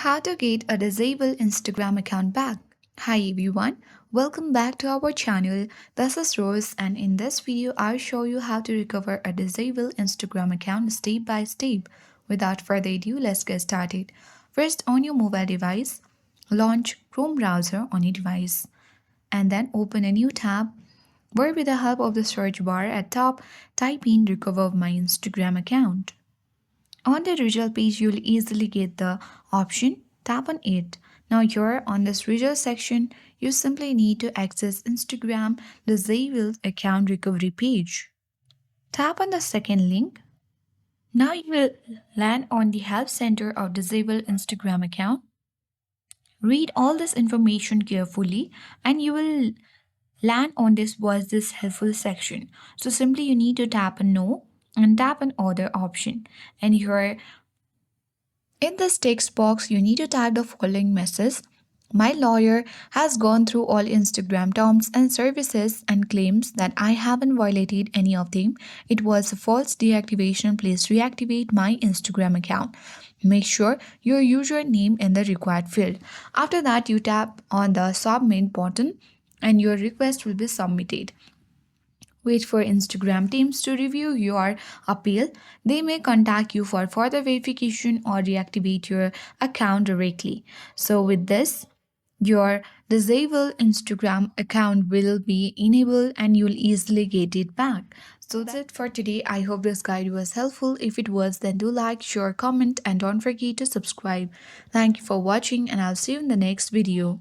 How to get a disabled Instagram account back. Hi everyone, welcome back to our channel. This is Rose and in this video I'll show you how to recover a disabled Instagram account step by step. Without further ado, let's get started. First, on your mobile device, launch Chrome browser on your device and then open a new tab where with the help of the search bar at top, type in recover my Instagram account. On the result page, you'll easily get the option, tap on it. Now here on this result section, you simply need to access Instagram disabled account recovery page. Tap on the second link. Now you will land on the help center of disabled Instagram account. Read all this information carefully and you will land on this was this helpful section. So simply you need to tap on no and tap on other option. And here in this text box, you need to type the following message. My lawyer has gone through all Instagram terms and services and claims that I haven't violated any of them. It was a false deactivation. Please reactivate my Instagram account. Make sure your username in the required field. After that, you tap on the submit button and your request will be submitted. Wait for Instagram teams to review your appeal. They may contact you for further verification or reactivate your account directly. So, with this, your disabled Instagram account will be enabled and you'll easily get it back. So that's it for today. I hope this guide was helpful. If it was, then do like, share, comment, and don't forget to subscribe. Thank you for watching, and I'll see you in the next video.